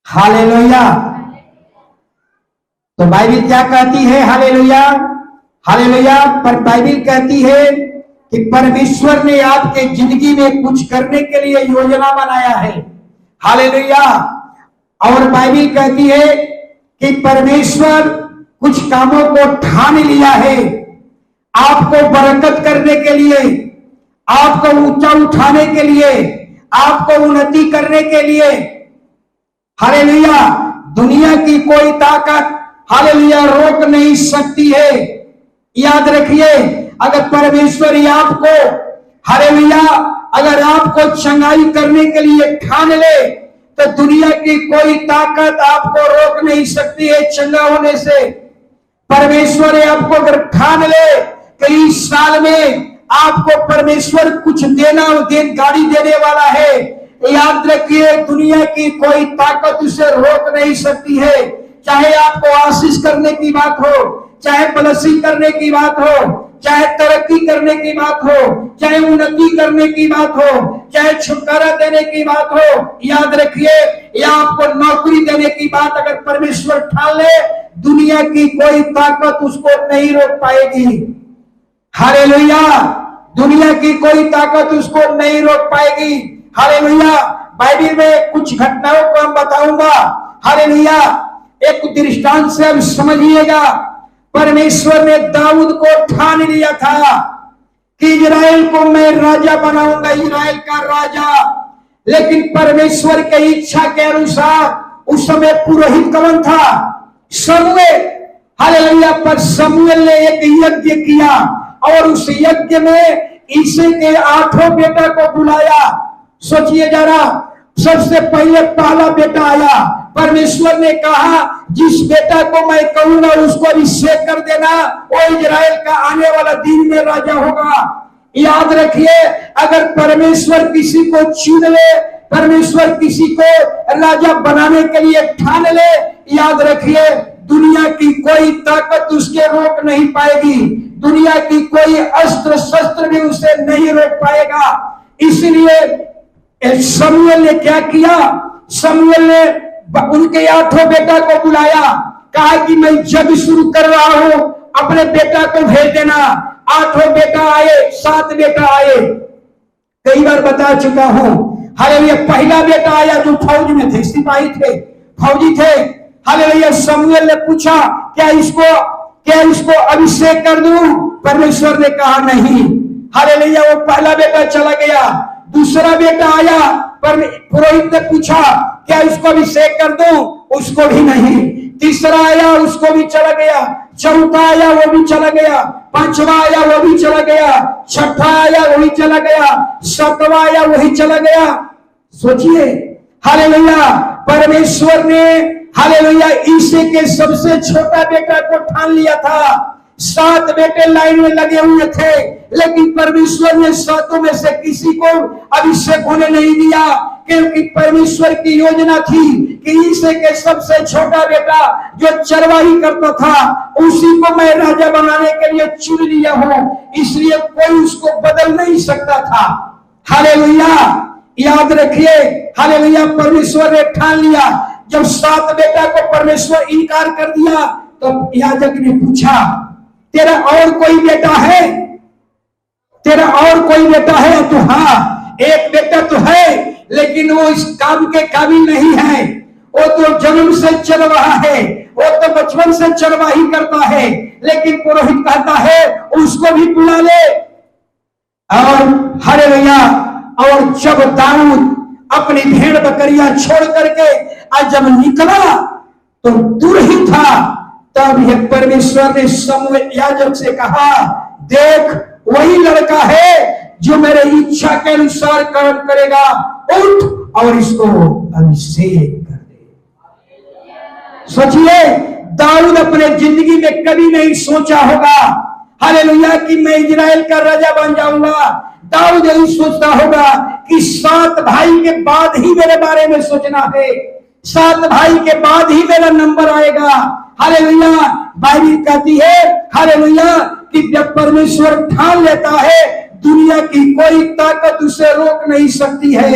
Hallelujah. तो Bible क्या कहती है? Hallelujah, hallelujah. पर बाइबिल कहती है कि परमेश्वर ने आपके जिंदगी में कुछ करने के लिए योजना बनाया है। हालेलुया। और बाइबिल कहती है कि परमेश्वर कुछ कामों को ठान लिया है आपको बरकत करने के लिए, आपको ऊंचा उठाने के लिए, आपको उन्नति करने के लिए। हालेलुया। दुनिया की कोई ताकत हालेलुया रोक नहीं सकती है। याद रखिए, अगर परमेश्वर ही आपको हालेलुया अगर आपको चंगाई करने के लिए ठान ले तो दुनिया की कोई ताकत आपको रोक नहीं सकती है चंगा होने से। परमेश्वर आपको अगर ठान ले कि इस साल में आपको परमेश्वर कुछ गाड़ी देने वाला है, याद रखिए दुनिया की कोई ताकत उसे रोक नहीं सकती है। चाहे आपको आशीष करने की बात हो, चाहे ब्लेसिंग करने की बात हो, चाहे तरक्की करने की बात हो, चाहे उन्नति करने की बात हो, चाहे छुटकारा देने की बात हो, याद रखिए या आपको नौकरी देने की बात अगर परमेश्वर ठान ले, दुनिया की कोई ताकत उसको नहीं रोक पाएगी। हालेलुया। दुनिया की कोई ताकत उसको नहीं रोक पाएगी। हालेलुया। बाइबिल में कुछ घटनाओं को हम बताऊंगा। हालेलुया। एक दृष्टांत से अब समझिएगा। परमेश्वर ने दाऊद को ठान लिया था कि इजराइल को मैं राजा बनाऊंगा, इजराइल का राजा। लेकिन परमेश्वर की इच्छा के अनुसार उस समय पुरोहित कौन था? शमूएल। हालेलुया। पर शमूएल ने एक यज्ञ किया और उस यज्ञ में ईसे के 8 बेटा को बुलाया। सोचिए जरा, सबसे पहले पहला बेटा आया। परमेश्वर ने कहा जिस बेटा को मैं कहूंगा उसको अभिषेक कर देना, वो इजराइल का आने वाला दिन में राजा होगा। याद रखिए, अगर परमेश्वर किसी को चुन ले, परमेश्वर किसी को राजा बनाने के लिए ठान ले, याद रखिए दुनिया की कोई ताकत उसके रोक नहीं पाएगी। दुनिया की कोई अस्त्र शस्त्र भी उसे नहीं रोक पाएगा। इसलिए शमूएल ने क्या किया? शमूएल ने उनके 8 बेटा को बुलाया, कहा कि मैं जग शुरू कर रहा हूं, अपने बेटा को भेज देना। 8 बेटा आए, 7 बेटा आए। कई बार बता चुका हूं। हालेलुया। पहला बेटा आया जो फौज में थे, सिपाही थे, फौजी थे। हालेलुया। शमूएल ने पूछा क्या इसको अभिषेक कर दूं? परमेश्वर ने कहा नहीं। हालेलुया। वो पहला बेटा चला गया। दूसरा बेटा आया, पर पुरोहित ने पूछा क्या इसको अभिषेक कर दूं? उसको भी नहीं। तीसरा आया, उसको भी चला गया। चौथा आया, वो भी चला गया। पांचवा आया, वो भी चला गया। छठा आया, वही चला गया। सातवां आया, वही चला गया। सोचिए। हालेलुया। परमेश्वर ने हालेलुया ईसे के सबसे छोटा बेटा को ठान लिया था। 7 बेटे लाइन में लगे हुए थे, लेकिन परमेश्वर ने 7 में से किसी को अभिषेक होने नहीं दिया, क्योंकि परमेश्वर की योजना थी कि ईसे के सबसे छोटा बेटा जो चरवाही करता था उसी को मैं राजा बनाने के लिए चुन लिया हूं। इसलिए कोई उसको बदल नहीं सकता था। हालेलुया। याद रखिए। हालेलुया। परमेश्वर ने ठान लिया। जब 7 बेटा को परमेश्वर इनकार कर दिया तो याजक ने पूछा तेरा और कोई बेटा है? तेरा और कोई बेटा है? तो हाँ, एक बेटा तो है, लेकिन वो इस काम के काबिल नहीं है। वो तो जन्म से चरवाहा है, वो तो बचपन से चरवाही करता है। लेकिन पुरोहित कहता है उसको भी बुला ले। और हालेलुया। और जब दाऊद अपनी भेड़ बकरियां छोड़ करके आज जब निकला तो दूर ही था, तब यह परमेश्वर ने शमूएल याजक से कहा देख वही लड़का है जो मेरे इच्छा के अनुसार कर्म करेगा, उठ और इसको अभिषेक कर दे। सोचिए, दाऊद अपने जिंदगी में कभी नहीं सोचा होगा हालेलुया कि मैं इजराइल का राजा बन जाऊंगा। दाऊद यही सोचता होगा कि 7 भाई के बाद ही मेरे बारे में सोचना है, 7 भाई के बाद ही मेरा नंबर आएगा। हालेलुया। बाइबिल कहती है हालेलुया कि जब परमेश्वर ठान लेता है दुनिया की कोई ताकत उसे रोक नहीं सकती है।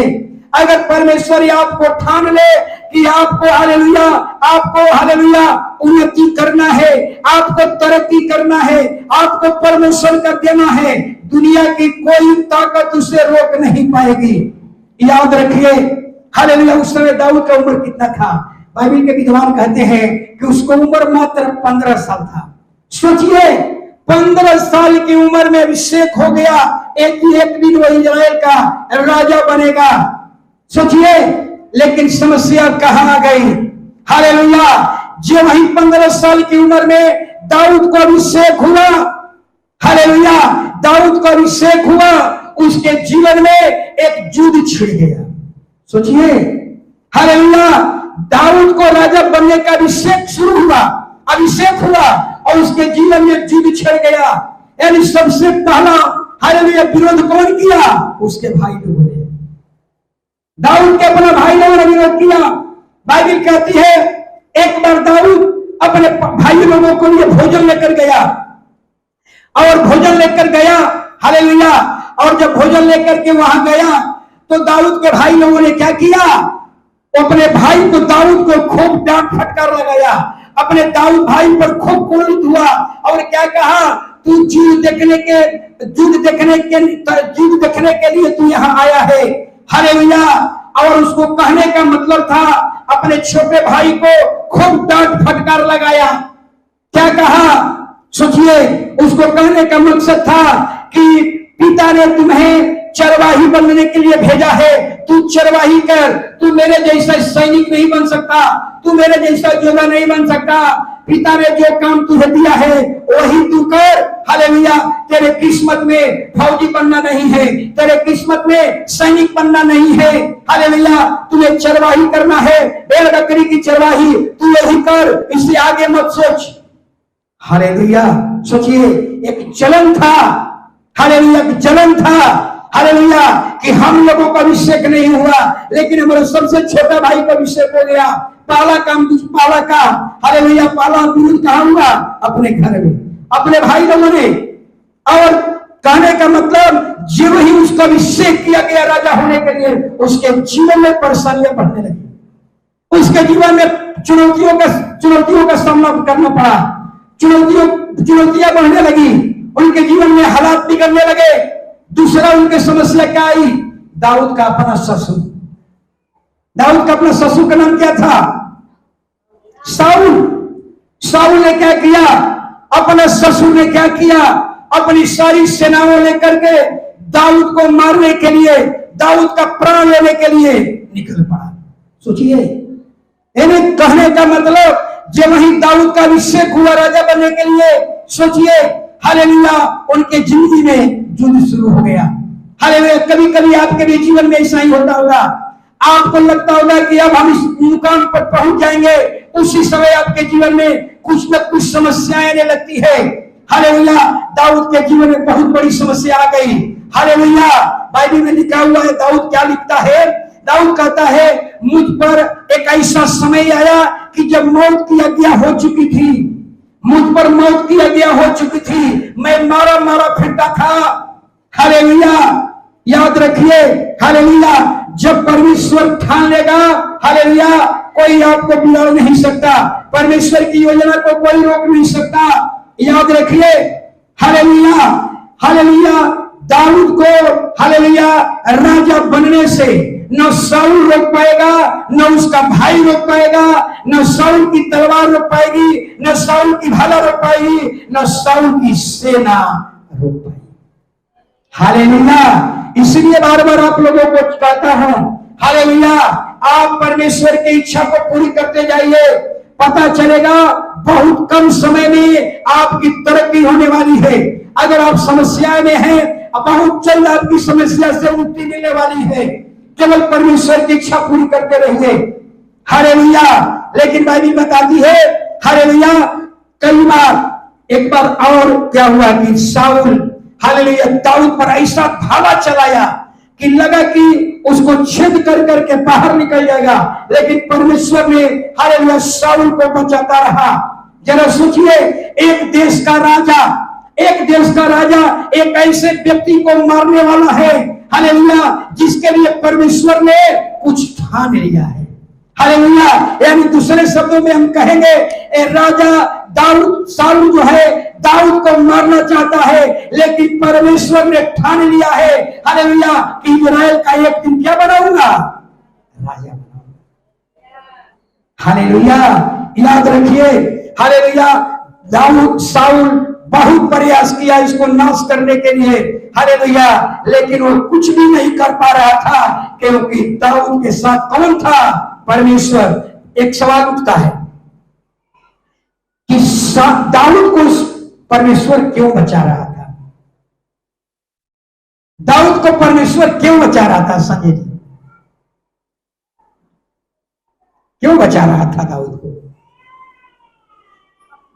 अगर परमेश्वर आपको ठान ले कि आपको हालेलुया, आपको हालेलुया उन्नति करना है, आपको तरक्की करना है, आपको प्रमोशन कर देना है, दुनिया की कोई ताकत उसे रोक नहीं पाएगी। याद रखिए हालेलुया। उस समय दाऊद का उम्र कितना था? बाइबल के विद्वान कहते हैं कि उसको उम्र मात्र 15 साल था। सोचिए 15 साल की उम्र में अभिषेक हो गया, एक दिन वो इजराइल का राजा बनेगा। सोचिए, लेकिन समस्या कहां आ गई? हालेलुया। जो वही 15 साल की उम्र में दाऊद को अभिषेक हुआ, हालेलुया, दाऊद को अभिषेक हुआ, उसके जीवन में एक युद्ध छिड़ गया। सोचिए हालेलुया, दाऊद को राजा बनने का अभिषेक शुरू हुआ, अभिषेक हुआ और उसके जीवन में युद्ध छिड़ गया। यानी सबसे पहला हालेलुया विरोध कौन किया? उसके भाई लोगों ने। दाऊद के अपना भाई लोगों ने विरोध किया। बाइबल कहती है एक बार दाऊद अपने भाई लोगों को लिए भोजन लेकर गया और भोजन लेकर गया, हालेलुया। और जब भोजन लेकर के वहां गया तो दाऊद के भाई लोगों ने क्या किया? अपने भाई को, दाऊद को खूब डांट फटकार लगाया, अपने दाऊद भाई पर खूब क्रोधित हुआ और क्या कहा? तू युद्ध देखने के लिए तू यहाँ आया है, हालेलुया। और उसको कहने का मतलब था अपने छोटे भाई को खूब डांट फटकार लगाया। क्या कहा? सोचिए, उसको कहने का मकसद था कि पिता ने तुम्हें चरवाही बनने के लिए भेजा है, तू चरवाही कर, तू मेरे जैसा सैनिक नहीं बन सकता, तू मेरे जैसा योद्धा नहीं बन सकता। पिता ने जो काम तुझे दिया है वही तू कर, हालेलुया। तेरे किस्मत में फौजी बनना नहीं है, तेरे किस्मत में सैनिक बनना नहीं है, हालेलुया। तुम्हें चरवाही करना है, भेड़ बकरी की चरवाही, तू यही कर, इससे आगे मत सोच, हालेलुया। सोचिए, एक चलन था, हालेलुया, जलन था, हालेलुया, कि हम लोगों का अभिषेक नहीं हुआ लेकिन हमारे सबसे छोटा भाई का अभिषेक हो गया। पाला का हालेलुया, पाला विरुद्ध कहां हुआ? अपने घर में, अपने भाई लोगों ने। और कहने का मतलब जब ही उसका अभिषेक किया गया राजा होने के लिए, उसके जीवन में परेशानियां बढ़ने लगी, उसके जीवन में चुनौतियों का सामना करना पड़ा, चुनौतियां बढ़ने लगी, उनके जीवन में हालात बिगड़ने लगे। दूसरा उनके समस्या क्या आई? दाऊद का अपना ससुर। दाऊद का अपना ससुर का नाम क्या था? साउल। साउल ने क्या किया? अपने ससुर ने क्या किया? अपनी सारी सेनाओं लेकर के दाऊद को मारने के लिए, दाऊद का प्राण लेने के लिए निकल पड़ा। सोचिए, इन्हें कहने का मतलब जब वही दाऊद का अभिषेक हुआ राजा बनने के लिए, सोचिए हालेलुया, उनके जिंदगी में युद्ध शुरू हो गया। हालेलुया। कभी कभी आपके भी जीवन में ऐसा ही होता होगा, आपको लगता होगा कि अब हम इस मुकाम पर पहुंच जाएंगे, उसी समय आपके जीवन में कुछ न कुछ समस्याएं आने लगती है। हालेलुया। दाऊद के जीवन में बहुत बड़ी समस्या आ गई, हालेलुया। बाइबल में लिखा हुआ है, दाऊद क्या लिखता है? दाऊद कहता है, मुझ पर एक ऐसा समय आया कि जब मौत की आज्ञा हो चुकी थी, मुझ पर मौत की आज्ञा हो चुकी थी, मैं मारा मारा फिरता था, हालेलुया। याद रखिए, हालेलुया, जब परमेश्वर ठान लेगा, हालेलुया, कोई आपको बिगाड़ नहीं सकता, परमेश्वर की योजना को कोई रोक नहीं सकता। याद रखिए, हालेलुया, हालेलुया। दाऊद को हालेलुया राजा बनने से न साउल रोक पाएगा, न उसका भाई रोक पाएगा, न साउल की तलवार रोक पाएगी, न साउल की भाला रोक पाएगी, न साउल की सेना रोक पाएगी। हालेलुया। इसलिए बार बार आप लोगों को कहता हूं, हालेलुया, आप परमेश्वर की इच्छा को पूरी करते जाइए, पता चलेगा बहुत कम समय में आपकी तरक्की होने वाली है। अगर आप समस्या में हैं, बहुत जल्द आपकी समस्या से मुक्ति मिलने वाली है। केवल परमेश्वर की इच्छा पूरी करते रहिए, हालेलुया। लेकिन बाइबल बताती है, हालेलुया, कई बार एक बार और क्या हुआ कि साउल हालेलुया दाऊद पर ऐसा भाला चलाया कि लगा कि उसको छेद कर करके बाहर निकल जाएगा, लेकिन परमेश्वर ने हालेलुया साउल को बचाता रहा। जरा सोचिए, एक देश का राजा एक ऐसे व्यक्ति को मारने वाला है, हालेलुया, जिसके लिए परमेश्वर ने कुछ ठान लिया है। हालेलुया। यानी दूसरे शब्दों में हम कहेंगे राजा दाऊद, साउल जो है दाऊद को मारना चाहता है, लेकिन परमेश्वर ने ठान लिया है हालेलुया कि इस्राएल का एक दिन क्या बनाऊंगा, राजा बनाऊंगा। हालेलुया। याद रखिए हालेलुया, दाऊद साउल बहुत प्रयास किया इसको नाश करने के लिए हालेलुया, लेकिन वो कुछ भी नहीं कर पा रहा था, क्योंकि दाऊद के साथ कौन था, परमेश्वर। एक सवाल उठता है कि दाऊद को परमेश्वर क्यों बचा रहा था, दाऊद को परमेश्वर क्यों बचा रहा था, संजय जी क्यों बचा रहा था दाऊद को?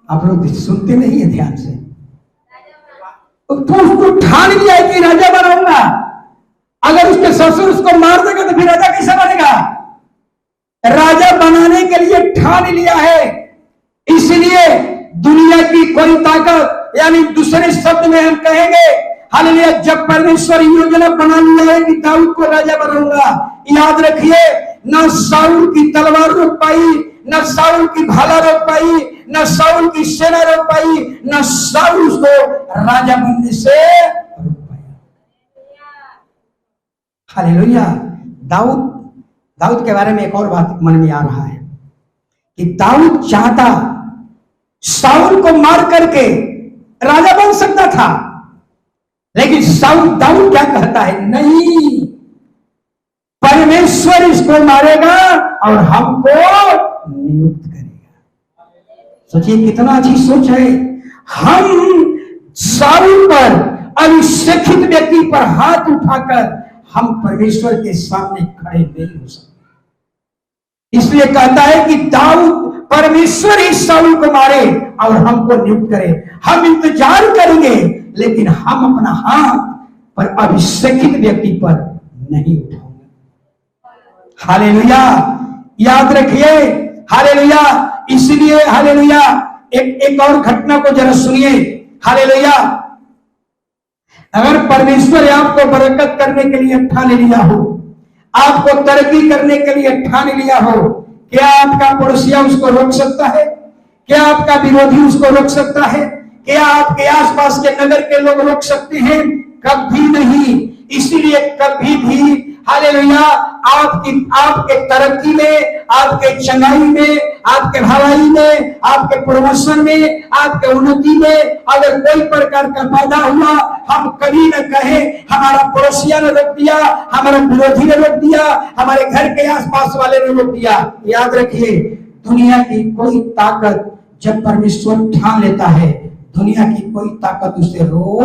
आप लोग सुनते नहीं है ध्यान से। तो उसको ठान लिया है कि राजा बनाऊंगा, अगर उसके ससुर उसको मार देगा तो फिर राजा कैसे बनेगा? राजा बनाने के लिए ठान लिया है। इसलिए दुनिया की कोई ताकत, यानी दूसरे शब्द में हम कहेंगे हालेलुया, जब परमेश्वर योजना बना लिया है कि दाऊद को राजा बनाऊंगा, याद रखिए न साउल की तलवार रोक पाई, न साउल की भाला रोक पाई, न साउल की सेना रोक पाई, न साउल उसको राजा बनने से रोक पाया। हालेलुया। दाऊद के बारे में एक और बात मन में आ रहा है कि दाऊद चाहता साउल को मार करके राजा बन सकता था, लेकिन दाऊद क्या कहता है, नहीं, परमेश्वर इसको मारेगा और हमको नियुक्त करेगा। सोचिए कितना अच्छी सोच है। हम साउल पर, अभिषेकित व्यक्ति पर हाथ उठाकर हम परमेश्वर के सामने खड़े नहीं हो सकते। इसलिए कहता है कि दाऊद, परमेश्वर ही साउल को मारे और हमको नियुक्त करे। हम इंतजार करेंगे, लेकिन हम अपना हाथ पर अभिषेकित व्यक्ति पर नहीं उठाएंगे। हालेलुया। याद रखिए हालेलुया। इसलिए हालेलुया, एक और घटना को जरा सुनिए। हालेलुया। अगर परमेश्वर आपको बरकत करने के लिए ठान लिया हो, आपको तरक्की करने के लिए ठान लिया हो, क्या आपका पड़ोसिया उसको रोक सकता है? क्या आपका विरोधी उसको रोक सकता है? क्या आपके आसपास के नगर के लोग रोक सकते हैं? कभी नहीं। इसीलिए कभी भी हालेलुया आपके तरक्की में, आपके चंगाई में, आपके भलाई में, आपके प्रमोशन में, आपके उन्नति में अगर कोई प्रकार का बाधा हुआ, हम कभी न कहे हमारा पड़ोसिया ने रोक दिया, हमारा विरोधी ने रोक दिया, हमारे घर के आसपास वाले ने रोक दिया। याद रखिए, दुनिया की कोई ताकत जब परमेश्वर ठान लेता है, दुनिया की कोई ताकत उसे रोक।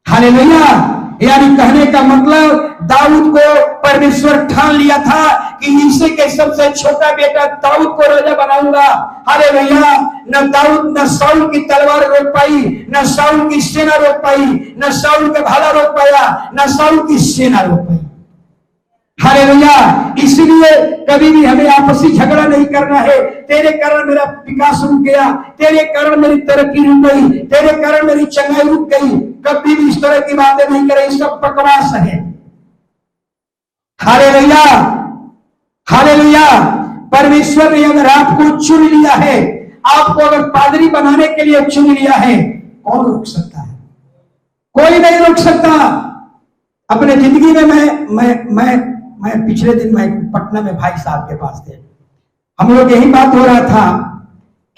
हालेलुया। यानी कहने का मतलब दाऊद को परमेश्वर ठान लिया था कि इसे के सबसे छोटा बेटा दाऊद को राजा बनाऊंगा। हालेलुया। न दाऊद, न साउल की तलवार रोक पाई, न साउल की सेना रोक पाई, न साउल का भाला रोक पाया, न साउल की सेना रोक पाई। हालेलुया। इसलिए कभी भी हमें आपसी झगड़ा नहीं करना है। तेरे कारण मेरा विकास रुक गया, तेरे कारण मेरी तरक्की रुक गई, तेरे कारण मेरी चंगाई रुक गई, कभी भी इस तरह की बातें नहीं करें। सब बकवास है। हालेलुया। हालेलुया। परमेश्वर ने अगर आपको चुन लिया है, आपको अगर पादरी बनाने के लिए चुन लिया है, कौन रोक सकता है? कोई नहीं रोक सकता। अपने जिंदगी में मैं पिछले दिन मैं पटना में भाई साहब के पास थे, हम लोग यही बात हो रहा था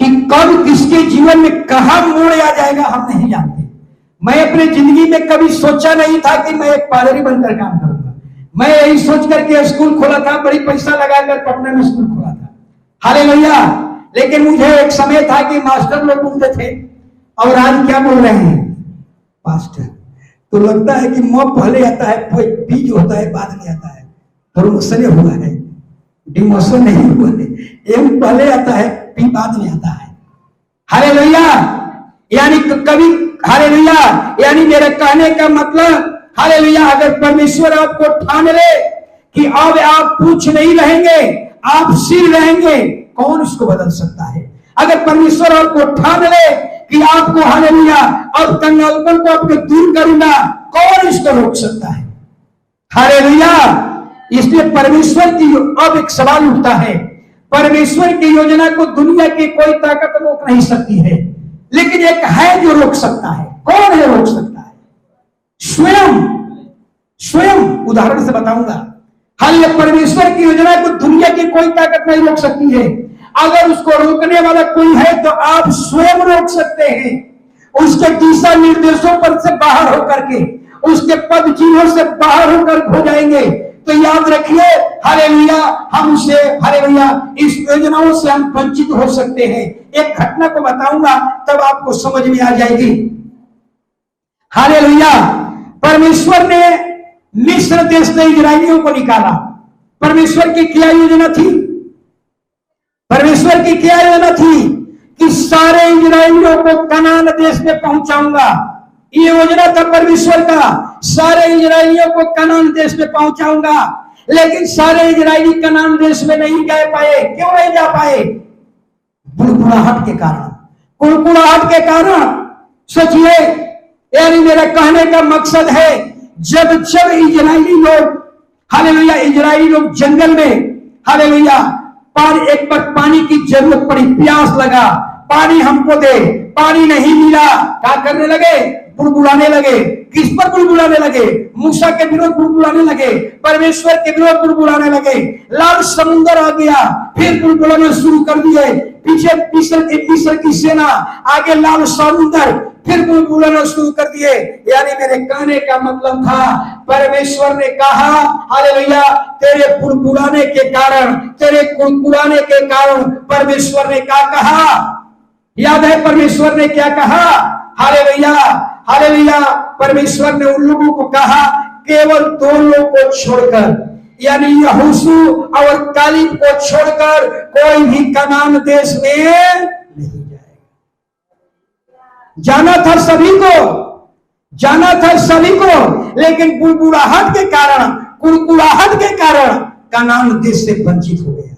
कि कब किसके जीवन में कहां मोड़ आ जाएगा हम नहीं जानते। मैं अपने जिंदगी में कभी सोचा नहीं था कि मैं एक पादरी बनकर काम करूंगा। मैं यही सोच करके स्कूल खोला था, बड़ी पैसा लगाकर पटना में स्कूल खोला था। हालेलुया। लेकिन मुझे एक समय था कि मास्टर लोग बोलते थे, और आज क्या बोल रहे हैं पास्टर। तो लगता है कि मौत पहले आता है, बीज होता है बाद में आता है। प्रमोशन हुआ है, डिमोशन नहीं हुआ है। एम पहले आता है, पी बाद में आता है। हालेलुया। यानी कभी हालेलुया, यानी मेरे कहने का मतलब हालेलुया, अगर परमेश्वर आपको ठान ले कि अब आप पूछ नहीं रहेंगे, आप सिर रहेंगे, कौन इसको बदल सकता है? अगर परमेश्वर आपको ठान ले कि आपको हालेलुया और कंगालपन को आपको दूर करूंगा, कौन इसको रोक सकता है? हालेलुया। इसलिए परमेश्वर की अब एक सवाल उठता है, परमेश्वर की योजना को दुनिया की कोई ताकत रोक नहीं सकती है, लेकिन एक है जो रोक सकता है। कौन है रोक सकता है? स्वयं। स्वयं। उदाहरण से बताऊंगा। हाल परमेश्वर की योजना को दुनिया की कोई ताकत नहीं रोक सकती है। अगर उसको रोकने वाला कोई है तो आप स्वयं रोक सकते हैं। उसके दिशा निर्देशों पर से बाहर होकर के, उसके पद चिन्हों से बाहर होकर हो जाएंगे तो याद रखिए, हालेलुया, हम उसे, हालेलुया, इस योजनाओं से हम वंचित हो सकते हैं। एक घटना को बताऊंगा तब आपको समझ में आ जाएगी। हालेलुया। परमेश्वर ने मिस्र देश से इजरायलियों को निकाला। परमेश्वर की क्या योजना थी? परमेश्वर की क्या योजना थी कि सारे इजरायलियों को कनान देश में पहुंचाऊंगा। ये योजना था परमेश्वर का, सारे इजरायलियों को कनान देश में पहुंचाऊंगा। लेकिन सारे इजरायली कनान देश में नहीं जा पाए। क्यों नहीं जा पाए? बुड़बुड़ाहट के कारण। कुड़कुड़ाहट के कारण। सोचिए, यानी मेरा कहने का मकसद है, जब जब इजरायली लोग, हालेलुया, इजरायली लोग जंगल में, हालेलुया, एक बार पानी की जरूरत पड़ी, प्यास लगा, पानी हमको दे, पानी नहीं मिला, क्या करने लगे? बुड़बुड़ाने लगे। किस पर बुड़बुड़ाने लगे? मूसा के विरोध बुड़बुड़ाने लगे, परमेश्वर के विरोध बुड़बुड़ाने लगे। लाल समुद्र आ गया, फिर बुड़बुड़ाना शुरू कर दिए। पीछे मिस्र की सेना, आगे लाल समुद्र, फिर बुड़बुड़ाना शुरू कर दिए। यानी मेरे कहने का मतलब था, परमेश्वर ने कहा, हालेलुया, तेरे बुड़बुड़ाने के कारण, तेरे कुड़कुड़ाने के कारण परमेश्वर ने क्या कहा? याद है परमेश्वर ने क्या कहा? Hallelujah, hallelujah. परमेश्वर ने उन लोगों को कहा, केवल 2 लोगों को छोड़कर, यानी यहोशू और कालेब को छोड़कर कोई भी कनान देश में नहीं जाएगा। जाना था सभी को, जाना था सभी को, लेकिन बुड़बुड़ाहट के कारण, कुड़कुड़ाहट के कारण कनान देश से वंचित हो गया।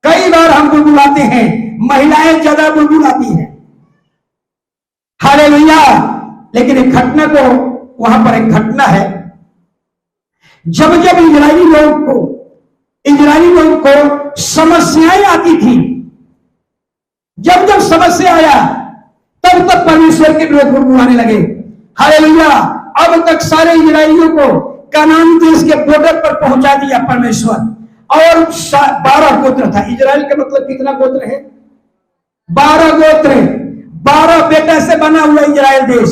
कई बार हम बुड़बुड़ाते हैं, महिलाएं ज्यादा बुड़बुड़ाती हैं। हालेलुया। लेकिन एक घटना को, वहां पर एक घटना है, जब जब इजरायली लोग को समस्याएं आती थी, जब जब समस्या आया तब तक परमेश्वर के विरोध बुड़बुड़ाने लगे। हालेलुया। अब तक सारे इजरायलियों को कनान देश के बॉर्डर पर पहुंचा दिया परमेश्वर। और 12 गोत्र था। इजराइल का मतलब कितना गोत्र है? 12 गोत्र। 12 बेटा से बना हुआ इजराइल देश।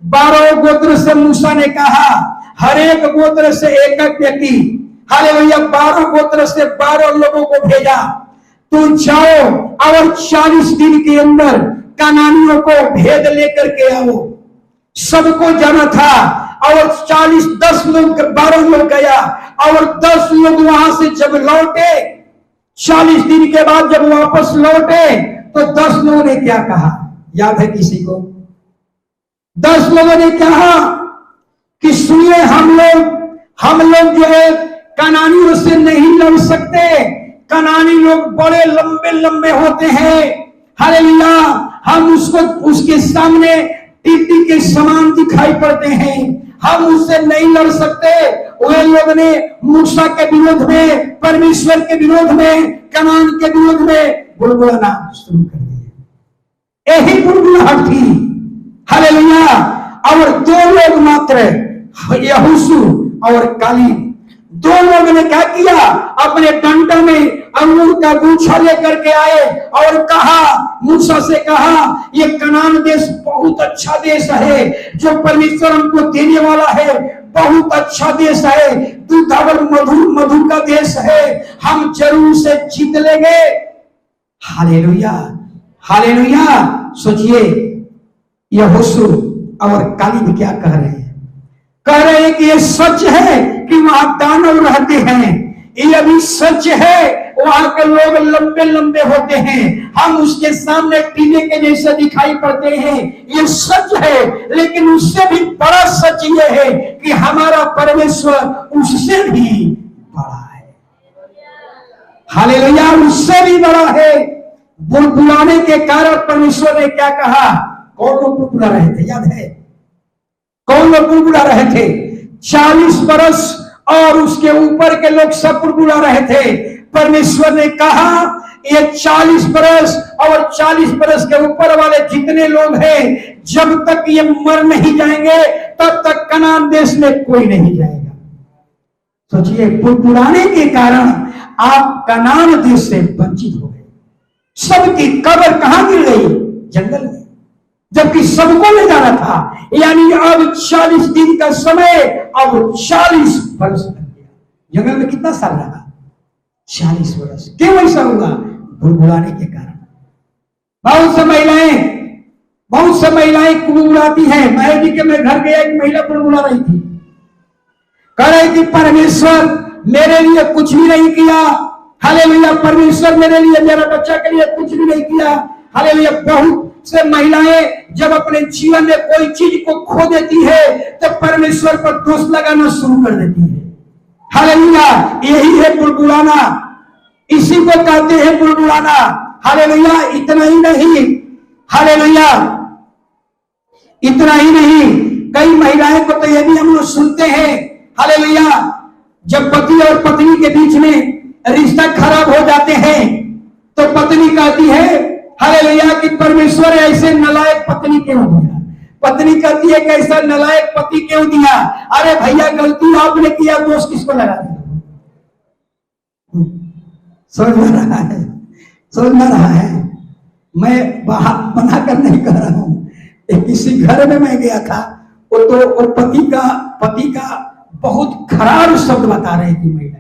12 गोत्र से मूसा ने कहा, हर एक गोत्र से एक एक व्यक्ति, हालेलुया, 12 गोत्र से 12 लोगों को भेजा। तो जाओ और 40 दिन के अंदर कनानियों को भेद लेकर के आओ। सबको जाना था। और 10 लोग, 12 लोग गया और 10 लोग वहां से जब लौटे, 40 दिन के बाद जब वापस लौटे तो 10 लोगों ने क्या कहा? याद है किसी को? 10 लोगों ने कहा कि सुनिए, हम लोग जो है कनानियों से नहीं लड़ सकते। कनानी लोग बड़े लंबे लंबे होते हैं। हालेलुया। हम उसके सामने टीटी के समान दिखाई पड़ते हैं, हम उससे नहीं लड़ सकते। वे लोग ने मूसा के विरोध में, परमेश्वर के विरोध में, कनान के विरोध में बुड़बुड़ाना शुरू कर दिया। यही बुड़बुड़ाहट थी। हालेलुया। और 2 लोग मात्र, यहोशू और कालेब, 2 लोगों ने क्या किया? अपने डंडा में अंगूर का गुच्छा लेकर के आए और कहा, मूसा से कहा, ये कनान देश बहुत अच्छा देश है जो परमेश्वर हमको देने वाला है। बहुत अच्छा देश है, दूध और मधु का देश है, हम जरूर से जीत लेंगे। Hallelujah, hallelujah. सोचिए, यहोशू और कालेब क्या कह रहे हैं? कह रहे हैं कि ये सच है कि वहां दानव रहते हैं, ये भी सच है वहां के लोग लंबे लंबे होते हैं, हम उसके सामने टीले के जैसे दिखाई पड़ते हैं, ये सच है। लेकिन उससे भी बड़ा सच ये है कि हमारा परमेश्वर उससे भी बड़ा है। हालेलुया। उससे भी बड़ा है। बुड़बुड़ाने के कारण परमेश्वर ने क्या कहा? कौन लोग बुड़बुड़ा रहे थे? याद है कौन लोग बुड़बुड़ा रहे थे? 40 बरस और उसके ऊपर के लोग सब बुड़बुड़ा रहे थे। परमेश्वर ने कहा ये 40 बरस और 40 बरस के ऊपर वाले जितने लोग हैं, जब तक ये मर नहीं जाएंगे तब तक कनान देश में कोई नहीं जाएगा। सोचिए, बुड़बुड़ाने के कारण आप कनान देश से वंचित हो गए। सबकी कब्र कहां गिर गई? जंगल में, जबकि सबको ले जाना था। यानी अब 40 दिन का समय अब 40 वर्ष बन गया। जंगल में कितना साल रहा? 40 वर्ष। क्यों ऐसा हुआ? बुड़बुड़ाने के कारण। बहुत से महिलाएं बुड़बुड़ाती हैं। मैं जी के मैं घर गया, एक महिला बुड़बुड़ा रही थी, कह रही थी परमेश्वर मेरे लिए कुछ भी नहीं किया। हालेलुया, परमेश्वर मेरे लिए, मेरा बच्चा के लिए कुछ भी नहीं किया। हालेलुया। बहुत से महिलाएं जब अपने जीवन में कोई चीज को खो देती है तो परमेश्वर पर दोष लगाना शुरू कर देती है। हालेलुया, यही है बुड़बुड़ाना, इसी को कहते हैं बुड़बुड़ाना। हालेलुया। इतना ही नहीं, हालेलुया, इतना ही नहीं, कई महिलाएं को तो ये भी हम लोग सुनते हैं, हालेलुया, जब पति और पत्नी के बीच में रिश्ता खराब हो जाते हैं तो पत्नी कहती है, हालेलुया, कि परमेश्वर ऐसे नलायक पत्नी क्यों दिया। पत्नी कहती है कैसा नलायक पति क्यों दिया। अरे भैया, गलती आपने किया, दोष किसको लगा दिया? समझ में रहा है? समझ में रहा है? मैं बाहर बना कर नहीं कह रहा हूं। किसी घर में मैं गया था, वो तो पति का बहुत खराब शब्द बता रही थी महिला,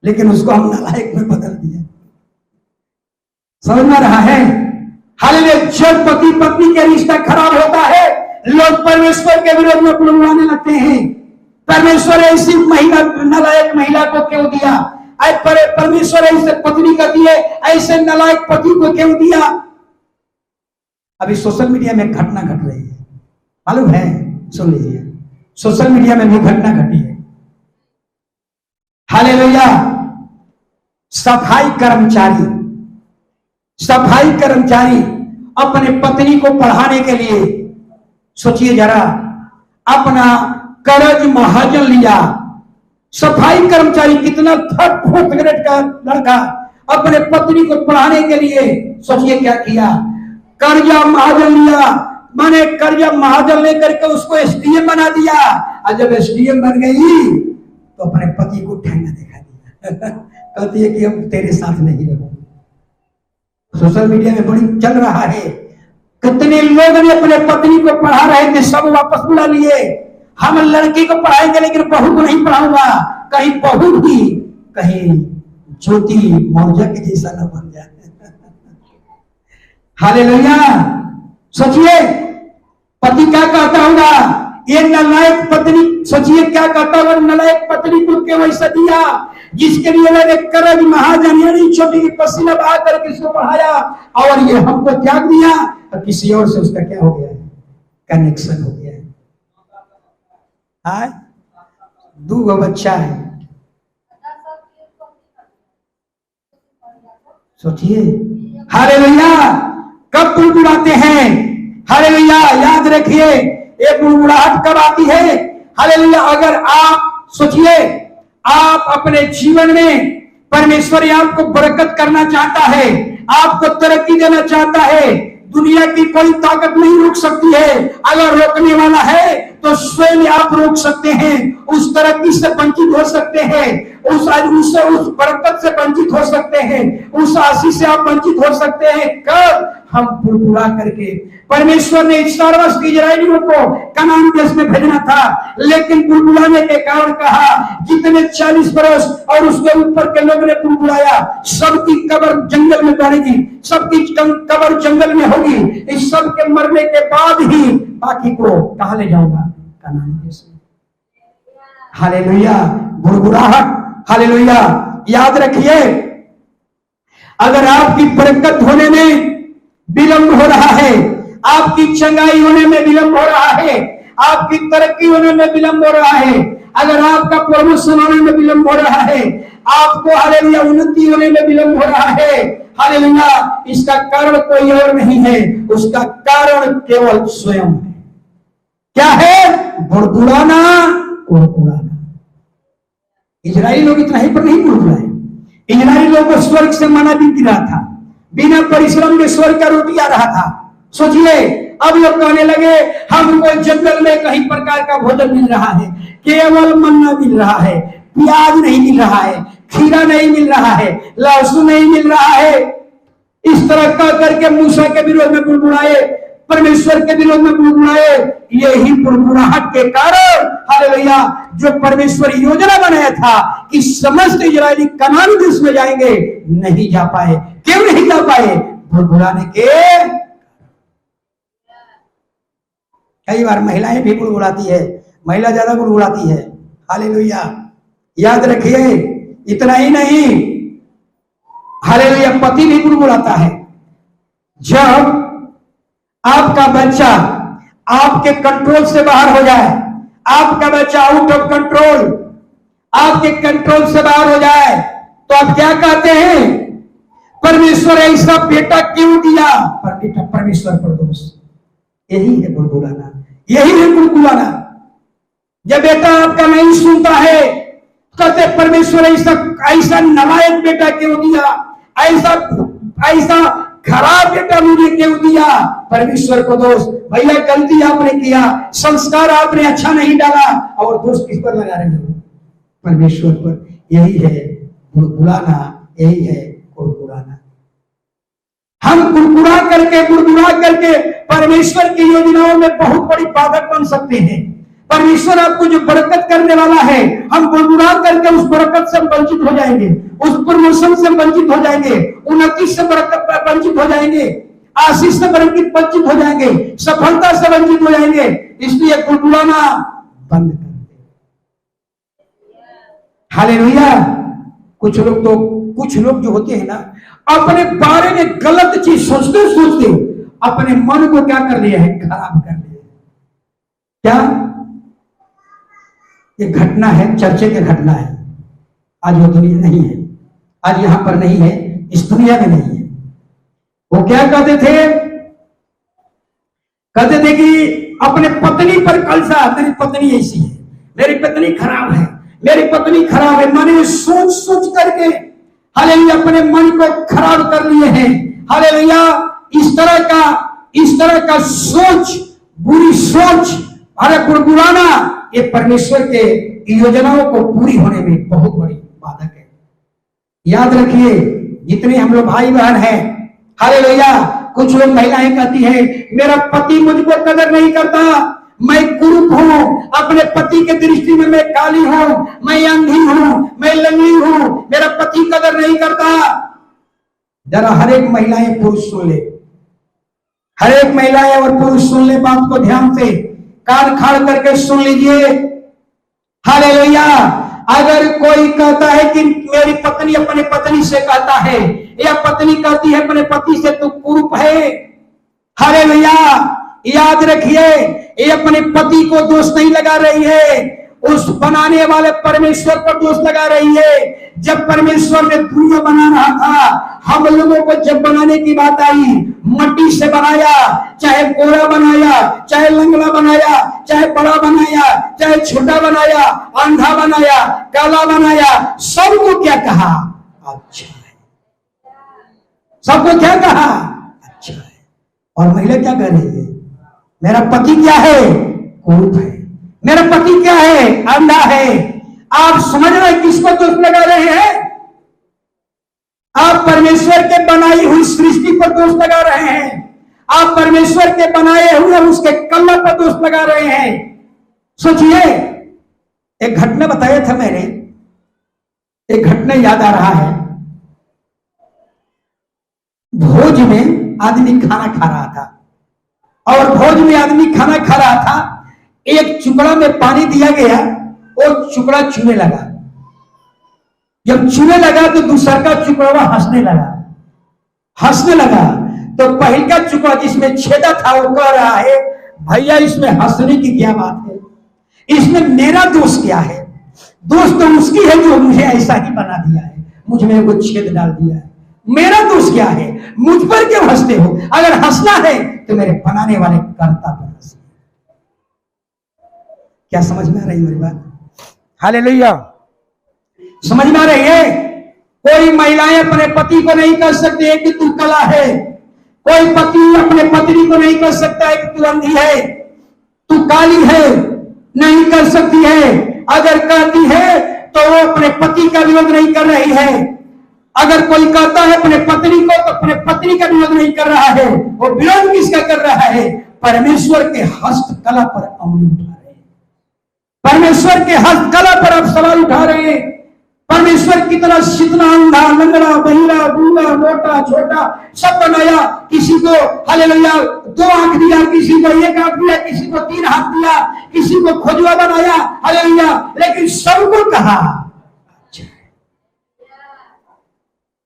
लेकिन उसको हम नालायक में बदल दिया। समझ में रहा है? हालेलुया। जब पति पत्नी का रिश्ता खराब होता है, लोग परमेश्वर के विरोध में बुड़बुड़ाने लगते हैं। परमेश्वर ऐसी महिला, नालायक महिला को क्यों दिया? परमेश्वर ऐसे पत्नी का दिए, ऐसे नालायक पति को क्यों दिया? अभी सोशल मीडिया में घटना घट रही है, मालूम है? सुन लीजिए, सोशल मीडिया में भी घटना घटी है। हालेलुया। सफाई कर्मचारी अपने पत्नी को पढ़ाने के लिए, सोचिए जरा, अपना कर्ज महाजन लिया। सफाई कर्मचारी, कितना थर्ड फोर्थ ग्रेड का लड़का अपने पत्नी को पढ़ाने के लिए, सोचिए क्या किया, कर्जा महाजन लिया। माने कर्जा महाजन लेकर के उसको एसडीएम बना दिया, और जब एसडीएम बन गई तो अपने पति को ठेंगा दिखा दिया। कहती है कि अब तेरे साथ नहीं रहूंगी। सोशल मीडिया में बड़ी चल रहा है। कितने लोग ने अपने पत्नी को पढ़ा रहे थे, सब वापस बुला लिए। हम लड़की को पढ़ाएंगे लेकिन बहू को नहीं पढ़ाऊंगा। कहीं बहू भी कहीं ज्योति मौजा के जैसा न बन जाए। हालेलुया। सोचिए पति क्या कहता होगा, ये नालायक पत्नी, सोचिए क्या कहता होगा, नालायक पत्नी को क्यों ऐसा दिया, जिसके लिए मैंने कर्ज महाजन यानी छोटी की पसीना बहा करके इसको पढ़ाया, और ये हमको त्याग दिया, और किसी और से उसका क्या हो गया है, कनेक्शन हो गया है। हाँ, 2 बच्चा है। सोचिए, हालेलुया, कब बुड़बुड़ाते हैं? हालेलुया, याद रखिए, ये बुड़बुड़ाहट कब आती है? हालेलुया, अगर आप सोचिए, आप अपने जीवन में परमेश्वर आपको बरकत करना चाहता है, आपको तरक्की देना चाहता है, दुनिया की कोई ताकत नहीं रोक सकती है। अगर रोकने वाला है तो स्वयं आप रोक सकते हैं, उस तरक्की से वंचित हो सकते हैं, उस बरकत से वंचित हो सकते हैं, उस आशीष से आप वंचित हो सकते हैं। कब? हम बुड़बुड़ा करके। परमेश्वर ने इस्राएल की इजराइलियों को कनान देश में भेजना था, लेकिन बुड़बुड़ाने के कारण कहा, जितने 40 बरस और उसके ऊपर के लोगों ने बुड़बुड़ाया, सबकी कब्र जंगल में पड़ेगी, सबकी कब्र जंगल में होगी, इस सब के मरने के बाद ही बाकी को कहां ले जाऊंगा? कनान देश में। हालेलुया, बुड़बुड़ाहट। हालेलुया, याद रखिए, अगर आपकी बरकत होने में विलंब हो रहा है, आपकी चंगाई होने में विलंब हो रहा है, आपकी तरक्की होने में विलंब हो रहा है, अगर आपका प्रमोशन होने में विलंब हो रहा है, आपको हालेलुया उन्नति होने में विलंब हो रहा है, हालेलुया, इसका कारण कोई और नहीं है, उसका कारण केवल स्वयं है। क्या है? बुड़बुड़ाना, कुड़कुड़ाना। इजरायली लोग इतना ही पर नहीं बुलबुलाए। इजरायली लोगों को स्वर्ग से मना भी गिरा था, बिना परिश्रम के स्वर्ग का रोटी आ रहा था। सोचिए, अब लोग कहने लगे हमको जंगल में कई प्रकार का भोजन मिल रहा है, केवल मन्ना मिल रहा है, प्याज नहीं मिल रहा है, खीरा नहीं मिल रहा है, लहसुन नहीं मिल रहा है। इस तरह कह करके मूसा के विरोध में बुलबुलाए, परमेश्वर के विरोध में बुलबुलाए। यही बुलबुलाहट के कारण हालेलुया जो परमेश्वर योजना बनाया था कि समस्त इजरायली कनान देश में जाएंगे, नहीं जा पाए। क्यों नहीं जा पाए? बुलबुलाने के। कई बार महिलाएं भी बुलबुलाती है, महिला ज्यादा बुलबुलाती है। हालेलुया, याद रखिए। इतना ही नहीं, हालेलुया पति भी बुलबुलाता है। जब आपका बच्चा आपके कंट्रोल से बाहर हो जाए, आपका बच्चा आउट ऑफ कंट्रोल, आपके कंट्रोल से बाहर हो जाए, तो आप क्या कहते हैं? परमेश्वर ऐसा बेटा क्यों दिया? पर बेटा परमेश्वर पर दोष। यही है बुलबुलाना, यही है बुलबुलाना। जब बेटा आपका नहीं सुनता है, कहते परमेश्वर ऐसा नालायक बेटा क्यों दिया, ऐसा खराब बेटा मुझे क्यों दिया? परमेश्वर को दोष। भैया गलती आपने किया, संस्कार आपने अच्छा नहीं डाला, और दोष किस पर लगा रहे हो? परमेश्वर पर। यही है बुलबुलाना, यही है कुड़कुड़ाना। हम कुड़कुड़ा करके परमेश्वर की योजनाओं में बहुत बड़ी बाधक बन सकते हैं। परमेश्वर आपको जो बरकत करने वाला है, हम बुलबुला करके उस बरकत से वंचित हो जाएंगे, उस प्रमोशन से वंचित हो जाएंगे, उन्नति से बरकत वंचित हो जाएंगे, आशीष से वंचित हो जाएंगे, सफलता से वंचित हो जाएंगे। इसलिए बुलबुलाना बंद कर दे। हालेलुया। कुछ लोग जो होते हैं ना, अपने बारे में गलत चीज सोचते अपने मन को क्या कर लिया है? खराब कर लिया। क्या ये घटना है, चर्चे की घटना है। आज वो दुनिया नहीं है, आज यहां पर नहीं है, इस दुनिया में नहीं है। वो क्या कहते थे कि अपने पत्नी पर कलसा, मेरी पत्नी ऐसी है, मेरी पत्नी खराब है, मेरी पत्नी खराब है। मन में सोच करके हालेलुया अपने मन को खराब कर लिए हैं। हालेलुया इस तरह का सोच, बुरी सोच, अरे बुलबुलाना, ये परमेश्वर के योजनाओं को पूरी होने में बहुत बड़ी बाधक है। याद रखिए, जितने हम लोग भाई बहन हैं, हालेलुया, कुछ लोग महिलाएं कहती हैं मेरा पति मुझको कदर नहीं करता, मैं कुरूप हूं, अपने पति के दृष्टि में मैं काली हूं, मैं अंधी हूं, मैं लंगड़ी हूं, मेरा पति कदर नहीं करता। जरा हर एक महिलाएं पुरुष सुन ले, हर एक महिलाएं और पुरुष सुन ले, बात को ध्यान से कान खाड़ करके सुन लीजिए। हालेलुया। अगर कोई कहता है कि मेरी पत्नी अपने पत्नी से कहता है, या पत्नी कहती है अपने पति से तू कुरूप है, हालेलुया, याद रखिए, ये अपने पति को दोष नहीं लगा रही है, उस बनाने वाले परमेश्वर पर दोष लगा रही है। जब परमेश्वर ने दुनिया बना रहा था, हम लोगों को जब बनाने की बात आई, मट्टी से बनाया, चाहे गोरा बनाया, चाहे लंगड़ा बनाया, चाहे बड़ा बनाया, चाहे छोटा बनाया, अंधा बनाया, काला बनाया, सबको क्या कहा? अच्छा है। सबको क्या कहा? अच्छा है। और महिला क्या कह रही है? मेरा पति क्या है? कुरूप है। मेरा पति क्या है? अंधा है। आप समझ रहे हैं किसको दोष लगा रहे हैं? आप परमेश्वर के बनाई हुई सृष्टि पर दोष लगा रहे हैं। आप परमेश्वर के बनाए हुए उसके कला पर दोष लगा रहे हैं। सोचिए, एक घटना बताया था मैंने, एक घटना याद आ रहा है। भोज में आदमी खाना खा रहा था, और भोज में आदमी खाना खा रहा था, एक चुकड़ा में पानी दिया गया, और चुकड़ा चूने लगा। जब चूने लगा तो दूसरा का चुकड़ा हंसने लगा। तो पहले का चुकड़ा जिसमें छेदा था वो कह रहा है भैया इसमें हंसने की क्या बात है, इसमें मेरा दोष क्या है? दोष तो उसकी है जो मुझे ऐसा ही बना दिया है, मुझ में वो छेद डाल दिया है। मेरा दोष क्या है? मुझ पर क्यों हंसते हो? अगर हंसना है तो मेरे बनाने वाले कर्ता पर हंसो। क्या समझ में आ रही मेरी बात? हालेलुया। समझ में आ रही है? कोई महिलाएं अपने पति को नहीं कह सकती है कि तू काला है, कोई पति अपने पत्नी को नहीं कह सकता है कि तू अंधी है, तू काली है, नहीं कर सकती है। अगर कहती है तो वो अपने पति का विरोध नहीं कर रही है। अगर कोई कहता है अपने पत्नी को तो अपने पत्नी का विरोध नहीं कर रहा है, वो विरोध किसका कर रहा है? परमेश्वर के हस्तकला पर उंगली उठा रहे हैं, परमेश्वर के हस्तकला पर आप सवाल उठा रहे हैं। परमेश्वर की तरह जितना अंधा, लंगड़ा, बहिरा, बूढ़ा, मोटा, छोटा सब बनाया। किसी को हालेलुया 2 आंख दिया, किसी को 1 आंख दिया, किसी को 3 हाथ दिया, किसी को खोजुआ बनाया, हालेलुया। लेकिन सबको कहा अच्छा है,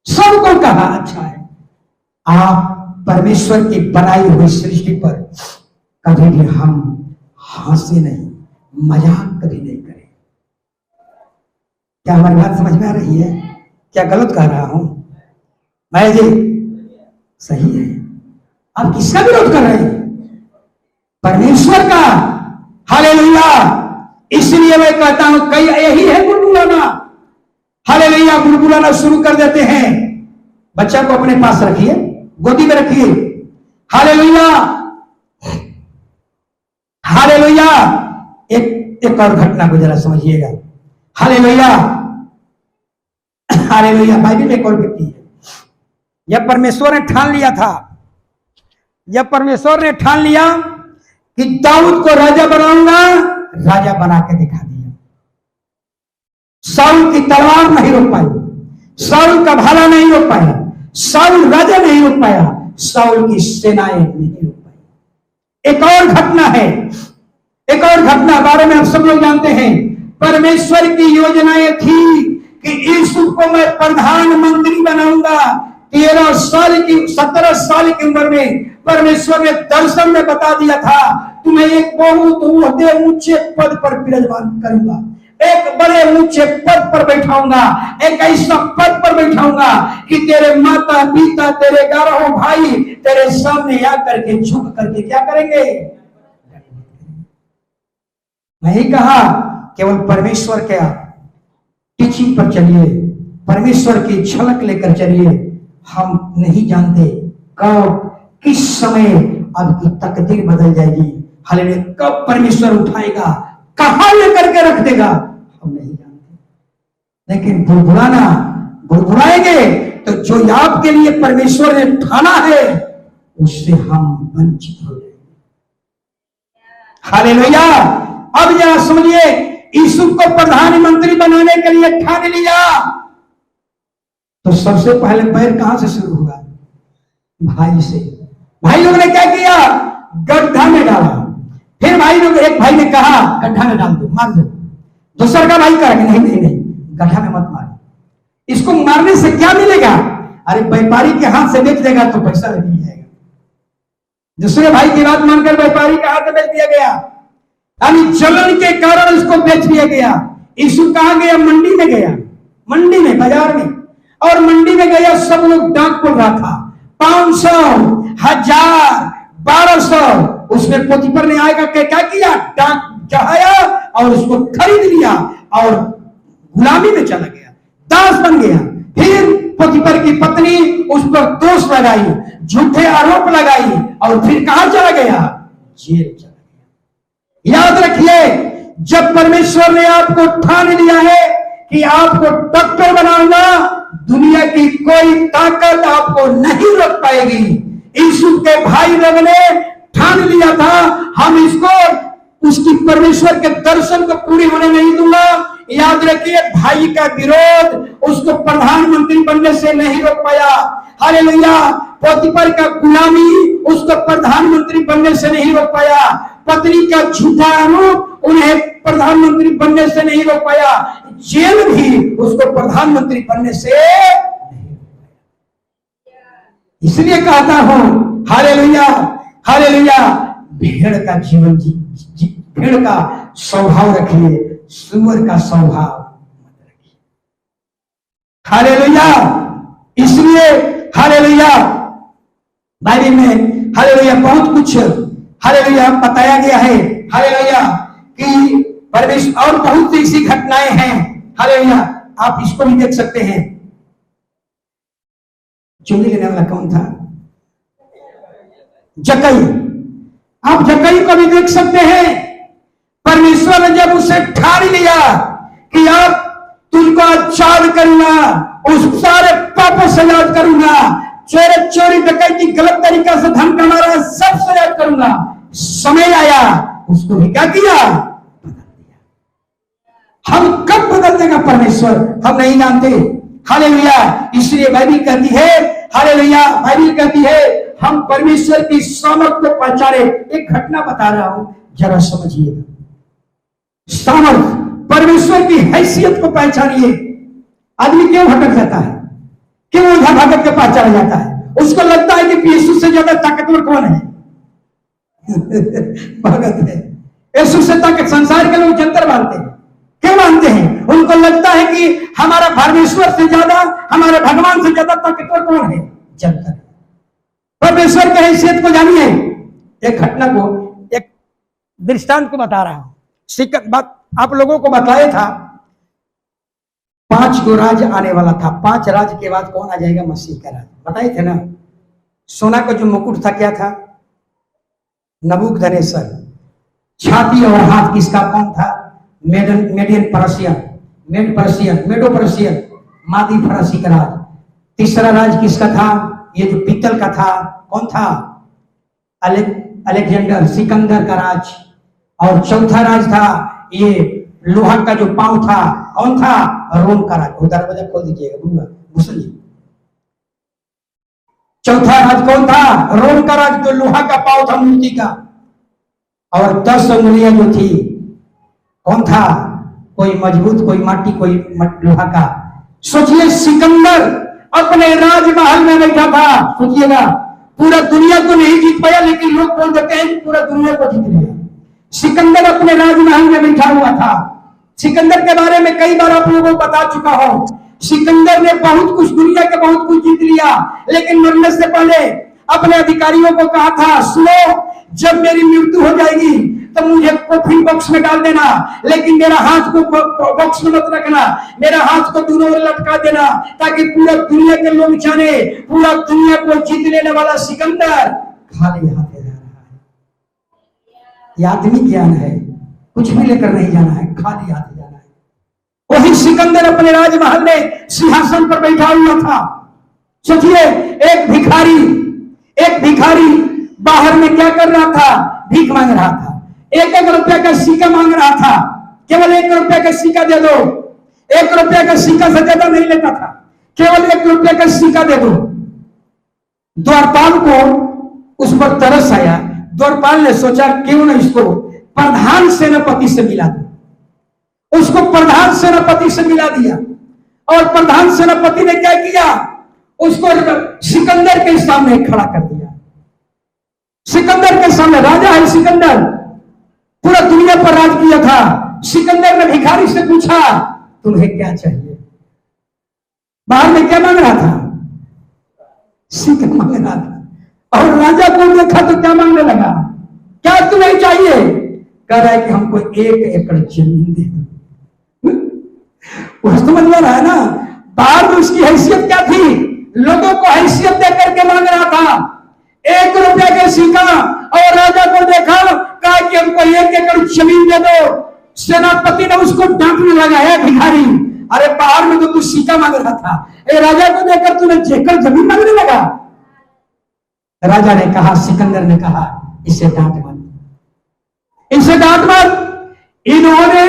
सबको कहा अच्छा है। आप परमेश्वर की बनाई हुई सृष्टि पर कभी भी हम हंसे नहीं, मजाक कभी नहीं करें। क्या हमारी बात समझ में आ रही है? क्या गलत कह रहा हूं मैं जी? सही है। आप किसका विरोध कर रहे हैं? परमेश्वर का। हालेलुया। इसलिए मैं कहता हूं कई यही है गुनगुनाना। हालेलुया। गुनगुनाना शुरू कर देते हैं। बच्चा को अपने पास रखिए, गोदी में रखिए। Hallelujah, hallelujah. एक और घटना को जरा समझिएगा। Hallelujah, hallelujah. बाइबल में एक और व्यक्ति है। जब परमेश्वर ने ठान लिया था, जब परमेश्वर ने ठान लिया कि दाऊद को राजा बनाऊंगा, राजा बना के दिखा दिया। शाऊल की तलवार नहीं रोक पाई, शाऊल का भाला नहीं रोक पाया, शाऊल राजा नहीं रोक पाया, शाऊल की सेनाएं नहीं रोक पाई। एक और घटना है, एक और घटना बारे में आप सब लोग जानते हैं। परमेश्वर की योजनाएं थी कि यीशु को मैं प्रधानमंत्री बनाऊंगा। 13 साल की 17 साल की उम्र में परमेश्वर ने दर्शन में बता दिया था, तुम्हें एक बहुत ऊंचे पद पर विराजमान करूंगा, एक बड़े ऊंचे पद पर बैठाऊंगा, एक ऐसा पद पर बैठाऊंगा कि तेरे माता पिता, तेरे 11 भाई तेरे सामने आकर के झुक करके क्या करेंगे? नहीं कहा केवल परमेश्वर के टीचिंग पर चलिए, परमेश्वर की झलक लेकर चलिए। हम नहीं जानते कब किस समय आपकी तकदीर बदल जाएगी। हालेलुया। कब परमेश्वर उठाएगा, कहां लेकर के रख देगा, हम नहीं जानते। लेकिन बुड़बुड़ाना, बुड़बुड़ाएंगे तो जो आपके लिए परमेश्वर ने ठाना है उससे हम वंचित हो जाएंगे। हालेलुया। अब जरा समझिए, यीशु को प्रधानमंत्री बनाने के लिए ठान लिया तो सबसे पहले पैर कहां से शुरू हुआ? भाई से। भाई लोग ने क्या किया? गड्ढा में डाला। फिर भाई लोग, एक भाई ने कहा गड्ढा में डाल दो, मार दो। दूसरा का भाई कहा नहीं नहीं नहीं, गड्ढा में मत मार, इसको मारने से क्या मिलेगा? अरे व्यापारी के हाथ से बेच देगा तो पैसा मिल जाएगा। दूसरे भाई की बात मानकर व्यापारी के हाथ में बेच दिया गया, यानी जलन के कारण उसको बेच दिया गया। यीशु कहां गया? मंडी में गया, मंडी में, बाजार में। और मंडी में गया, सब लोग डाक बोल रहा था, 500, 1000, 1200। उसमें पोतीफर ने आएगा क्या किया? डाक चढ़ाया और उसको खरीद लिया और गुलामी में चला गया, दास बन गया। फिर पोतीफर की पत्नी उस पर दोष लगाई, झूठे आरोप लगाई और फिर कहां चला गया? जेल चला गया। याद रखिए, जब परमेश्वर ने आपको ठान लिया है कि आपको डॉक्टर बनाऊंगा, दुनिया की कोई ताकत आपको नहीं रोक पाएगी। यीशु के भाई लोग ने ठान लिया था, हम इसको उसकी परमेश्वर के दर्शन को पूरी होने नहीं दूंगा। याद रखिए, भाई का विरोध उसको प्रधानमंत्री बनने से नहीं रोक पाया। हालेलुया। पोतीफर का गुलामी उसको प्रधानमंत्री बनने से नहीं रोक पाया। पत्नी का झूठा आरोप उन्हें प्रधानमंत्री बनने से नहीं रोक पाया। जेल भी उसको प्रधानमंत्री बनने से नहीं। इसलिए कहता हूं, हालेलुया, हालेलुया, भेड़ का जीवन भेड़ का स्वभाव रखिए, सुअर का स्वभाव मत रखिए। हालेलुया। इसलिए हालेलुया, बाइबल में हालेलुया बहुत कुछ हालेलुया बताया गया है। हालेलुया कि परमेश्वर और बहुत सी ऐसी घटनाएं हैं हालेलुया आप इसको भी देख सकते हैं। चुंगी लेने वाला कौन था? जक्कई। आप जक्कई को भी देख सकते हैं। परमेश्वर ने जब उसे ठान लिया कि अब तुमको आजाद करूंगा, उस सारे पापों से आजाद करूंगा, चोरी डकैती गलत तरीका से धन कमा रहा सबसे आजाद करूंगा, समय आया उसको भी क्या किया? हम कब बदल देगा परमेश्वर हम नहीं जानते। हालेलुया। इसलिए बाइबल कहती है, हालेलुया, बाइबल कहती है हम परमेश्वर की सामर्थ को पहचाने। एक घटना बता रहा हूं, जरा समझिएगा। सामर्थ, परमेश्वर की हैसियत को पहचानिए। आदमी क्यों भटक जाता है? क्यों उधर भटक के पास चला जाता है? उसको लगता है कि यीशु से ज्यादा ताकतवर कौन है? भगत है। यीशु से ताकत संसार के लोग जंतर मानते हैं। क्यों मानते हैं? उनको लगता है कि हमारा परमेश्वर से ज्यादा, हमारे भगवान से ज्यादा ताकतवर कौन है? जंतर। परमेश्वर की हैसियत को जानिए। एक घटना को, एक दृष्टांत को बता रहा हूं। बात आप लोगों को बताया था 5 गो राज आने वाला था। 5 राज के बाद कौन आ जाएगा? मसीह का राज। बताए थे ना। सोना का जो मुकुट था क्या था? नबूकदनेस्सर। छाती और हाथ किसका? कौन था? मेडियन पर्शियन, मेडो पर्शियन, मादी फरासी का राज। तीसरा राज किसका था? ये जो पीतल का था, कौन था? अलेक्जेंडर, सिकंदर का राज। और चौथा राज था ये लोहा का जो पांव था, कौन था? रोम का राज। दरवाजा खोल दीजिएगा, घुसिए। चौथा राज कौन था? रोम का राज, जो लोहा का पांव था मूर्ति का। और 10 उंगलियां जो थी, कौन था? कोई मजबूत, कोई माटी, कोई लोहा का। सोचिए, सिकंदर अपने राजमहल में बैठा था। सोचिएगा, पूरा दुनिया को नहीं जीत पाया, लेकिन लोग बोल देते हैं कि पूरा दुनिया को जीत लिया। सिकंदर अपने राजमहल में बैठा हुआ था। सिकंदर के बारे में कई बार आप लोगों को बता चुका हूं। सिकंदर ने बहुत कुछ, दुनिया के बहुत कुछ जीत लिया, लेकिन मरने से पहले अपने अधिकारियों को कहा था, सुनो, जब मेरी मृत्यु हो जाएगी तो मुझे कॉफिन बॉक्स में डाल देना, लेकिन मेरा हाथ को बॉक्स में मत रखना, मेरा हाथ को दोनों ओर लटका देना, ताकि पूरा दुनिया के लोग जाने पूरा दुनिया को जीत लेने वाला सिकंदर खाली हाथ जा रहा है। यह आत्मिक ज्ञान है। कुछ भी लेकर नहीं जाना है, खाली हाथ जाना है। वही सिकंदर अपने राजमहल में सिंहासन पर बैठा हुआ था। सोचिए, एक भिखारी बाहर में क्या कर रहा था? भीख मांग रहा था। 1-1 रुपया का सिक्का मांग रहा था। केवल 1 रुपया का सिक्का दे दो। 1 रुपया का सिक्का से ज्यादा नहीं लेता था, केवल 1 रुपया का सिक्का दे दो। द्वारपाल को उस पर तरस आया। द्वारपाल ने सोचा, क्यों ना इसको प्रधान सेनापति से मिला दो। उसको प्रधान सेनापति से मिला दिया। और प्रधान सेनापति ने क्या किया? उसको सिकंदर के सामने खड़ा कर दिया। सिकंदर के सामने, राजा है सिकंदर, पूरा दुनिया पर राज किया था। सिकंदर ने भिखारी से पूछा, तुम्हें क्या चाहिए? बाहर में क्या मांग रहा था? सिक्का मांग रहा था। और राजा को देखा तो क्या मांगने लगा? क्या तुम्हें चाहिए? कह रहा है कि हमको 1 एकड़ जमीन दे दो। वो समझ में रहा है ना। बाहर में उसकी हैसियत क्या थी? लोगों को हैसियत दे करके मांग रहा था 1 रुपया का सिक्का। और राजा को देखा, कहा कि हमको 1 एकड़ जमीन दे दो। सेनापति ने उसको डांटने लगा, है भिखारी, अरे बाहर में तो तू सिक्का मांग रहा था, राजा को देखकर तूने 1 एकड़ जमीन मांगने लगा। राजा ने कहा, सिकंदर ने कहा, इसे डांट मत, इसे डांट मत। इन्होंने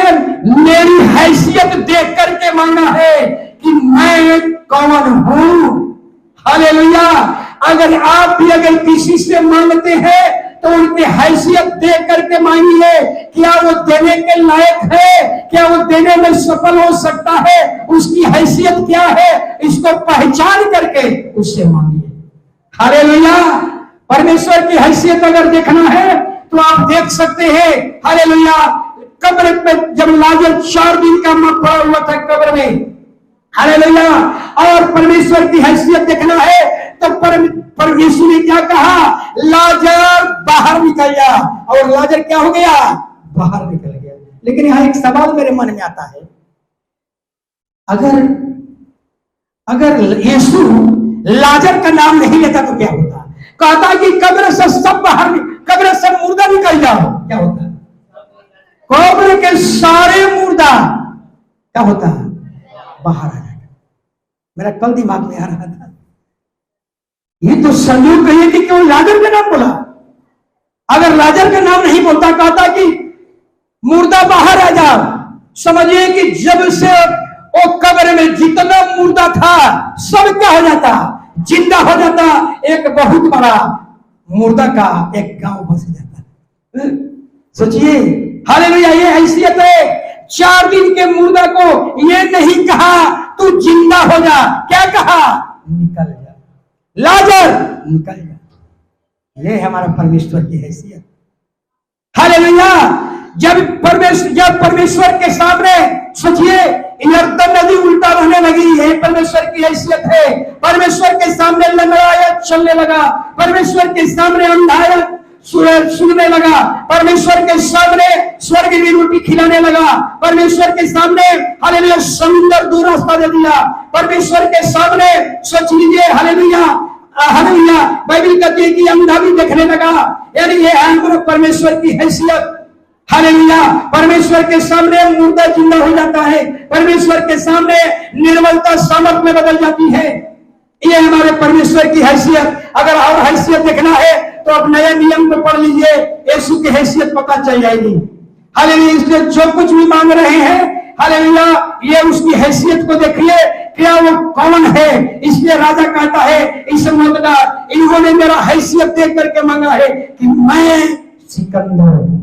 मेरी हैसियत देख करके मांगा है कि मैं कौन हूं। हालेलुया। अगर आप भी अगर किसी से मांगते हैं तो उनकी हैसियत देख करके मांगिए। क्या वो देने के लायक है? क्या वो देने में सफल हो सकता है? उसकी हैसियत क्या है? इसको पहचान करके उससे मांगिए। हालेलुया। परमेश्वर की हैसियत अगर देखना है तो आप देख सकते हैं। हालेलुया। कब्र में जब लाजर 4 दिन का पड़ा हुआ था कब्र में, हालेलुया, और परमेश्वर की हैसियत देखना है तो परमेश्वर ने क्या कहा? लाजर बाहर निकल जा। और लाजर क्या हो गया? बाहर निकल गया। लेकिन यहां एक सवाल मेरे मन में आता है, अगर अगर यीशु लाजर का नाम नहीं लेता तो क्या होता? कहता कि कब्र से सब बाहर, कब्र से मुर्दा निकल जाओ, क्या होता? कब्र के सारे मुर्दा क्या होता? बाहर आ जाएगा। मेरा कल दिमाग में आ रहा था, ये तो संयोग कहिए कि क्यों लाजर का नाम बोला? अगर लाजर का नाम नहीं बोलता, कहता कि मुर्दा बाहर आ जाओ, समझिए कि जब से वो कब्र में जितना मुर्दा था सब क्या हो जाता? जिंदा हो जाता। एक बहुत बड़ा मुर्दा का एक गांव बस जाता। सोचिए, हालेलुया, ये हैसियत है। 4 दिन के मुर्दा को ये नहीं कहा तू जिंदा हो जा, क्या कहा? निकल जा, लाजर निकल जा। ये हमारा परमेश्वर की हैसियत। हालेलुया। जब परमेश्वर के सामने सोचिए, यरदन नदी उल्टा बहने लगी, यही परमेश्वर की हैसियत है। परमेश्वर के सामने लंगड़ाया चलने लगा, परमेश्वर के सामने अंधाया सुनने लगा, परमेश्वर के सामने स्वर्ग की रोटी खिलाने लगा, परमेश्वर के सामने हालेलुया समुद्र दूर रास्ता दे दिया, परमेश्वर के सामने सोच लीजिए, हालेलुया हालेलुया, बाइबल कहती है कि अंधा भी देखने लगा। यानी ये है परमेश्वर की हैसियत। हालेलुया। परमेश्वर के सामने मुर्दा जिंदा हो जाता है, परमेश्वर के सामने निर्मलता सामर्थ में बदल जाती है। ये हमारे परमेश्वर की हैसियत। अगर और हैसियत देखना है तो अब नए नियम को पढ़ लीजिए, यीशु की हैसियत पता चल जाएगी। हालेलुया। इसलिए जो कुछ भी मांग रहे हैं, हालेलुया, ये उसकी हैसियत को देखिए, क्या वो कौन है। इसलिए राजा कहता है, इस मददगार इन्होंने मेरा हैसियत देख करके मांगा है कि मैं सिकंदर हूं।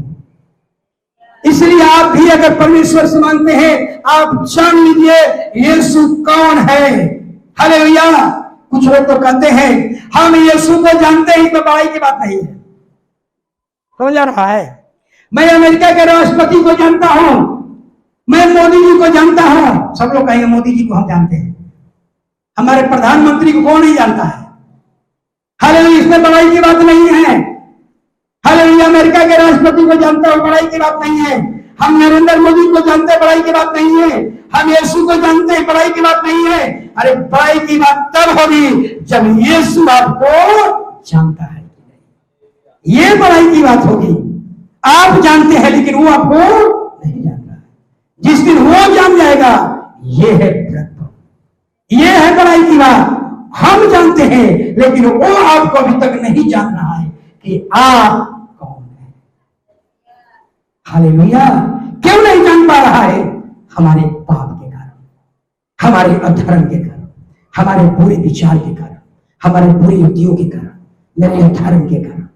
इसलिए आप भी अगर परमेश्वर से मांगते हैं, आप जान लीजिए यीशु कौन है। हालेलुया। कुछ लोग तो कहते हैं हम यीशु को जानते ही, तो बड़ाई की बात नहीं है। समझ आ रहा है? मैं अमेरिका के राष्ट्रपति को जानता हूं, मैं मोदी जी को जानता हूं। सब लोग कहेंगे मोदी जी को हम जानते हैं, हमारे प्रधानमंत्री को कौन नहीं जानता है? हालेलुया। इसमें बड़ाई की बात नहीं है। हालेलुया। अमेरिका के राष्ट्रपति को जानता हूं, बड़ाई की बात नहीं है। हम नरेंद्र मोदी को जानते हैं, बड़ाई की बात नहीं है। हम यीशु को जानते हैं, बड़ाई की बात नहीं है। अरे बड़ाई की बात तब होगी जब यीशु आपको जानता है कि नहीं, ये बड़ाई की बात होगी। आप जानते हैं लेकिन वो आपको नहीं जानता है। जिस दिन वो जान जाएगा, ये है ब्रह्म, ये है बड़ाई की बात। हम जानते हैं लेकिन वो आपको अभी तक नहीं जान रहा है कि आप कौन है। हालेलुया। क्यों नहीं जान पा रहा है? हमारे पाप के कारण, हमारे अधर्म के कारण, हमारे बुरे विचार के कारण, हमारे बुरी युक्तियों के कारण, मेरे अधर्म के कारण।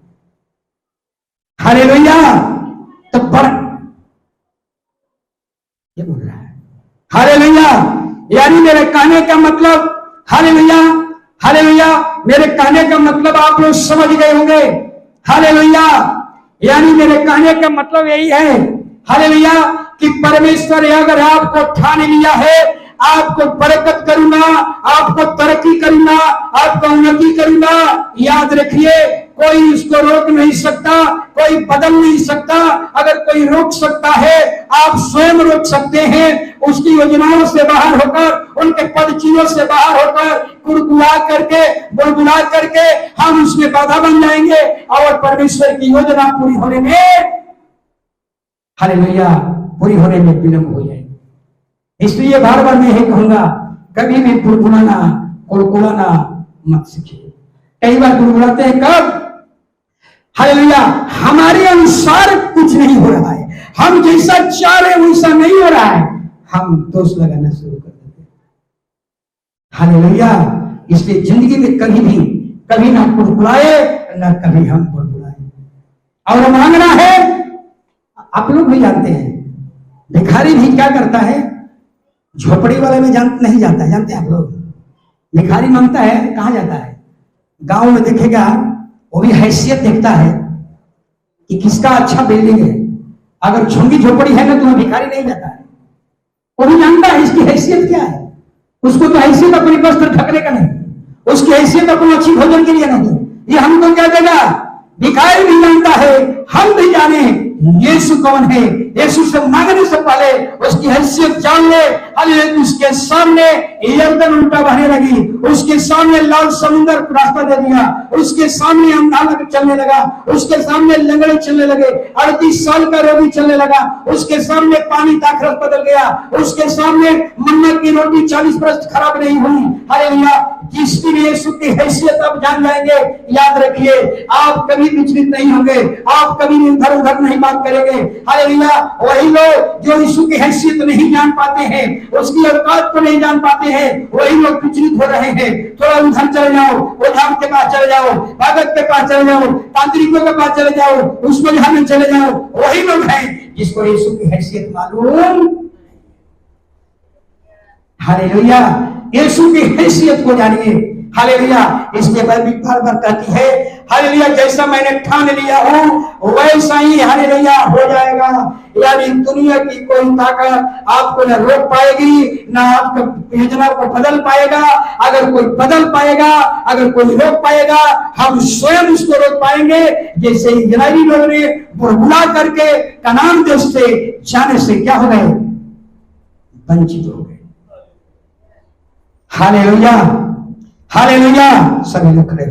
हालेलुया। तो बड़ा ये बोल रहा है। हालेलुया। यानी मेरे कहने का मतलब, हालेलुया हालेलुया, मेरे कहने का मतलब आप लोग समझ गए होंगे। हालेलुया। यानी मेरे कहने का मतलब यही है, हालेलुया, कि परमेश्वर अगर आपको ठान लिया है, आपको बरकत करूंगा, आपको तरक्की करूंगा, आपको उन्नति करूंगा, याद रखिए कोई इसको रोक नहीं सकता, कोई बदल नहीं सकता। अगर कोई रोक सकता है, आप स्वयं रोक सकते हैं। उसकी योजनाओं से बाहर होकर, उनके पद चिन्हों से बाहर होकर, कुड़कुड़ा करके, बुलबुला करके हम उसमें बाधा बन जाएंगे और परमेश्वर की योजना पूरी होने में, हालेलुया, पूरी होने में विलंब हो जाएगी। इसलिए बार बार मैं यही कहूंगा, कभी भी बुलबुलाना, कुड़कुड़ाना मत सीखिए। कई बार बुलबुलाते हैं, कब? हालेलुया, हमारे अनुसार कुछ नहीं हो रहा है, हम जैसा चाह रहे वैसा नहीं हो रहा है, हम दोष लगाना शुरू कर देते हैं। हालेलुया। इसलिए जिंदगी में कभी ना बुलबुलाए, ना कभी हम बुलबुलाए। और मांगना है, आप लोग भी जानते हैं, भिखारी भी क्या करता है? झोपड़ी वाले में नहीं जाता है, जानते हैं आप लोग? भिखारी मांगता है, कहां जाता है? गांव में देखेगा, वो भी हैसियत देखता है कि किसका अच्छा बिल्डिंग है। अगर झुंगी झोपड़ी है ना, तो वह भिखारी नहीं जाता है, वो भी जानता है इसकी हैसियत क्या है। उसको तो हैसियत अपनी वस्त्र ढकने का नहीं, उसकी हैसियत अपनी अच्छी भोजन के लिए नहीं। ये हमको क्या देगा? भिखारी भी जानता है, हम भी जाने यीशु कौन है। यीशु से मांगने से पहले उसकी हैसियत जान ले। हालेलुया। उसके सामने यरदन उल्टा बहने लगी, उसके सामने लाल समुद्र रास्ता दे दिया, उसके सामने अंधा चलने लगा, उसके सामने लंगड़े चलने लगे, 38 साल का रोगी चलने लगा, उसके सामने पानी दाखरस बदल गया, उसके सामने मन्ना की रोटी 40 वर्ष खराब नहीं हुई। हालेलुया। जिसकी भी यीशु की हैसियत आप जान जाएंगे, याद रखिए आप कभी विचलित नहीं होंगे, आप कभी इधर उधर नहीं बात करेंगे। हालेलुया। वही लोग जो यीशु की हैसियत नहीं जान पाते हैं, उसकी औकात को नहीं जान पाते हैं, वही लोग विचलित हो रहे हैं। थोड़ा उधर चले जाओ, ओझा के पास चले जाओ, भगत के पास चले जाओ, तांत्रिकों के पास चले जाओ, उसको जहां चले जाओ, वही लोग हैं जिसको यीशु की हैसियत मालूम। हालेलुया। यीशु की हैसियत को जानिए। हालेलुया। इसलिए बाइबल बार बार कहती है, हालेलुया, जैसा मैंने ठान लिया हूं वैसा ही हालेलुया हो जाएगा। यानी दुनिया की कोई ताकत आपको न रोक पाएगी, न आपकी योजना को बदल पाएगा। अगर कोई बदल पाएगा, अगर कोई रोक पाएगा, हम स्वयं उसको रोक पाएंगे। जैसे इजरायली लोगों ने बुलबुला करके कनान देश से जाने से क्या हो गए, वंचित हो गए। हालेलुया। हालेलुया। सभी लोग खड़े